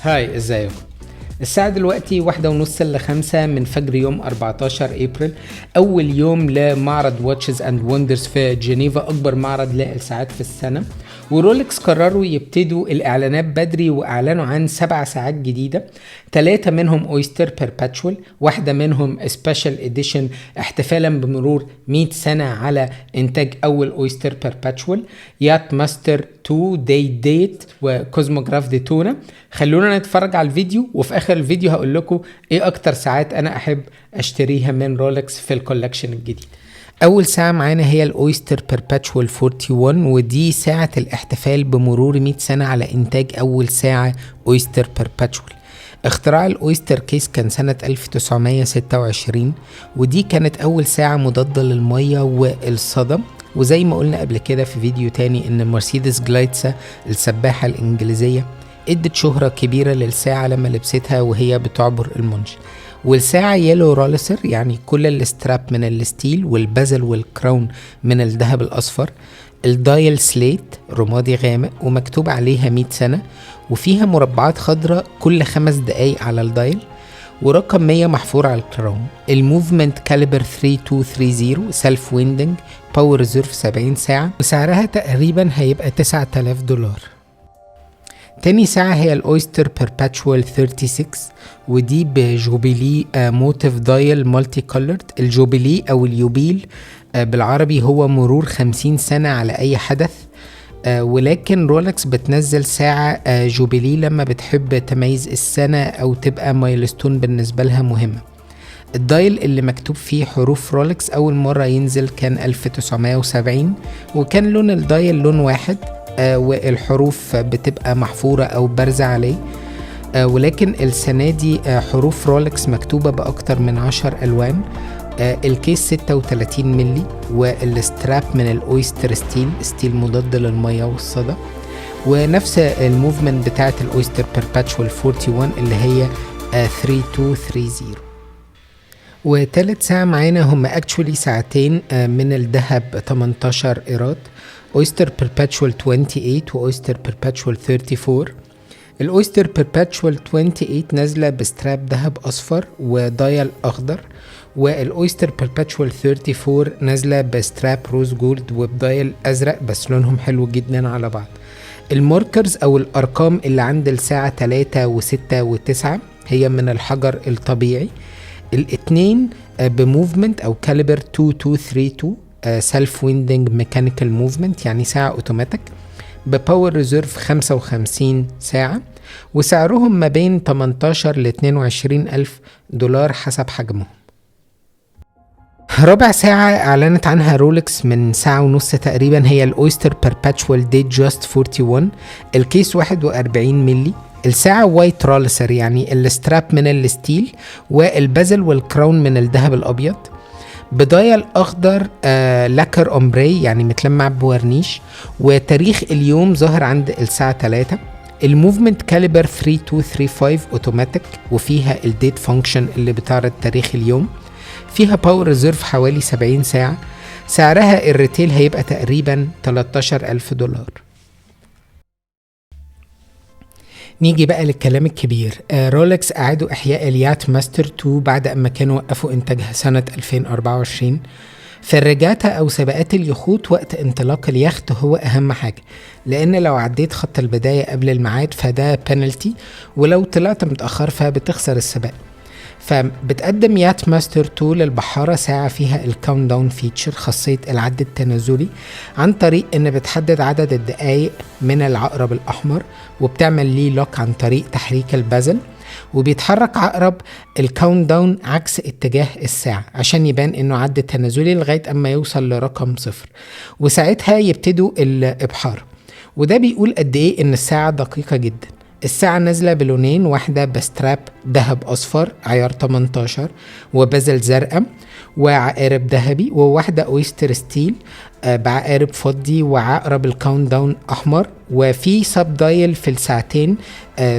هاي، ازيكم؟ الساعة دلوقتي 1:30 ل5 من فجر يوم 14 ابريل، اول يوم لمعرض واتشز اند وندرز في جنيفا، اكبر معرض للساعات في السنة. ورولكس قرروا يبتدوا الاعلانات بدري، واعلنوا عن 7 ساعات جديدة. 3 منهم اويستر بيرباتشوال، واحدة منهم سبيشال اديشن احتفالا بمرور 100 سنة على انتاج اول اويستر بيرباتشوال، يات ماستر 2 ديت وكوزموجراف ديتونا. خلونا نتفرج على الفيديو، وفي اخر الفيديو هقول لكم ايه اكتر ساعات انا احب اشتريها من رولكس في الكولكشن الجديد. اول ساعة معانا هي الاويستر بيرباتشوال 41، ودي ساعة الاحتفال بمرور 100 سنة على انتاج اول ساعة اويستر بيرباتشوال. اختراع الاويستر كيس كان سنة 1926، ودي كانت اول ساعة مضادة للمية والصدى. وزي ما قلنا قبل كده في فيديو تاني ان مرسيدس جلايتسا السباحة الانجليزية ادت شهرة كبيرة للساعة لما لبستها وهي بتعبر المونج. والساعة يلو رولسر، يعني كل الاستراب من الستيل والبازل والكراون من الذهب الاصفر. الدايل سليت رمادي غامق ومكتوب عليها 100 سنة، وفيها مربعات خضراء كل 5 دقايق على الدايل، ورقم 100 محفور على الكراون. الموفمنت كاليبر 3230 سيلف ويندنج باور ريزيرف 70 ساعة، وسعرها تقريبا هيبقى $9000. تاني ساعة هي الاويستر بيرباتشوال 36، ودي بجوبيلي موتيف دايل مالتي كولرد. الجوبيلي او اليوبيل بالعربي هو مرور 50 سنة على اي حدث، ولكن رولكس بتنزل ساعة جوبيلي لما بتحب تميز السنة او تبقى مايلستون بالنسبة لها مهمة. الدايل اللي مكتوب فيه حروف رولكس اول مرة ينزل كان 1970، وكان لون الدايل لون واحد، والحروف بتبقى محفورة او بارزة عليه. ولكن السنة دي حروف رولكس مكتوبة باكتر من 10 الوان. الكيس 36 ملي، والستراب من الاويستر ستيل مضاد للمية والصدى، ونفس الموفمنت بتاعة الاويستر بيرباتشوال 41 اللي هي 3230. وتالت ساعة معانا هم اكتشولي ساعتين من الذهب 18 قيراط، اويستر بيرباتشوال 28 واويستر بيرباتشوال 34. الاويستر بيرباتشوال 28 نازلة بستراب ذهب اصفر ودايل اخضر، والاويستر بيرباتشوال 34 نازلة بستراب روز جولد وبدايل ازرق، بس لونهم حلو جدا على بعض. الماركرز او الارقام اللي عند الساعة 3 و6 و9 هي من الحجر الطبيعي. الاثنين بموفمنت او كاليبر 2232 سيلف ويندنج ميكانيكال موفمنت، يعني ساعة اوتوماتيك بباور ريزيرف 55 ساعة، وسعرهم ما بين 18 ل 22 ألف دولار حسب حجمهم. رابع ساعة اعلنت عنها رولكس من ساعة ونص تقريبا هي الاويستر بيرباتشوال ديت جاست 41. الكيس 41 ملي. الساعة وايت رولسر، يعني الستراب من الستيل والبازل والكراون من الذهب الابيض، بدايل اخضر لاكر اومبري يعني متلمع بورنيش، وتاريخ اليوم ظاهر عند الساعة 3. الموفمنت كاليبر 3235 اوتوماتيك، وفيها الديت فانكشن اللي بتعرض تاريخ اليوم. فيها باور ريزيرف حوالي 70 ساعة. سعرها الريتيل هيبقى تقريبا $13,000. نيجي بقى للكلام الكبير. رولكس أعادوا إحياء اليات ماستر 2 بعد أما كانوا وقفوا إنتاجها سنة 2024. في الرجاتا أو سباقات اليخوت وقت انطلاق اليخت هو أهم حاجة، لأن لو عديت خط البداية قبل الميعاد فده بينالتي، ولو طلعت متأخر فبتخسر السباق. فبتقدم يات ماستر 2 للبحارة ساعة فيها الكاونت داون فيتشر، خاصية العد التنازلي، عن طريق ان بتحدد عدد الدقايق من العقرب الاحمر، وبتعمل ليه لوك عن طريق تحريك البازل، وبيتحرك عقرب الكاونت داون عكس اتجاه الساعة عشان يبان انه عد تنازلي لغاية اما يوصل لرقم 0، وساعتها يبتدوا الابحار. وده بيقول قد ايه ان الساعة دقيقة جدا. الساعة نازلة بلونين، واحدة بستراب ذهب أصفر عيار 18 وبازل زرقاء وعقارب ذهبي، وواحدة أويستر ستيل بعقارب فضي وعقرب الكاونت داون أحمر، وفي سب دايل في الساعتين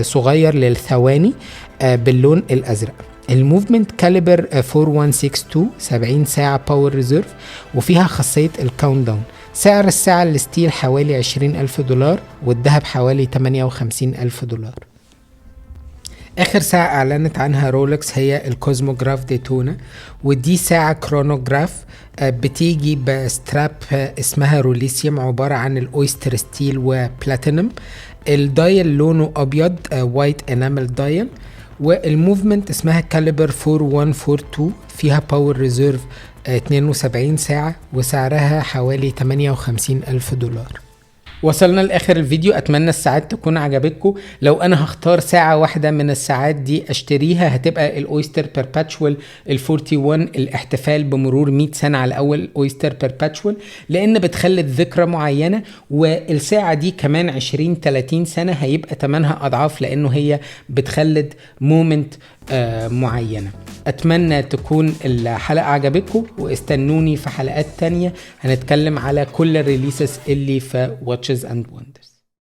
صغير للثواني باللون الأزرق. الموفمنت كاليبر 4162 70 ساعة باور ريزيرف، وفيها خاصية الكاونت داون. سعر الساعة الستيل حوالي $20,000 والذهب حوالي $58,000. اخر ساعة اعلنت عنها رولكس هي الكوزموجراف ديتونا، ودي ساعة كرونوجراف بتيجي بستراب اسمها روليسيوم، عبارة عن الاويستر ستيل وبلاتينم. الدايل لونه ابيض، وايت انامل دايل، والموفمنت اسمها كاليبر 4142، فيها باور ريزيرف 72 ساعة، وسعرها حوالي 58 ألف دولار. وصلنا لاخر الفيديو، اتمنى الساعات تكون عجبتكم. لو انا هختار ساعة واحدة من الساعات دي اشتريها هتبقى الاويستر بيرباتشوال ال41، الاحتفال بمرور 100 سنة على اول اويستر بيرباتشوال، لان بتخلد ذكرى معينة. والساعة دي كمان 20-30 سنة هيبقى تمنها اضعاف، لانه هي بتخلد مومنت معينة. اتمنى تكون الحلقة عجبتكم، واستنوني في حلقات تانية هنتكلم على كل الريليسز اللي في Watches and Wonders.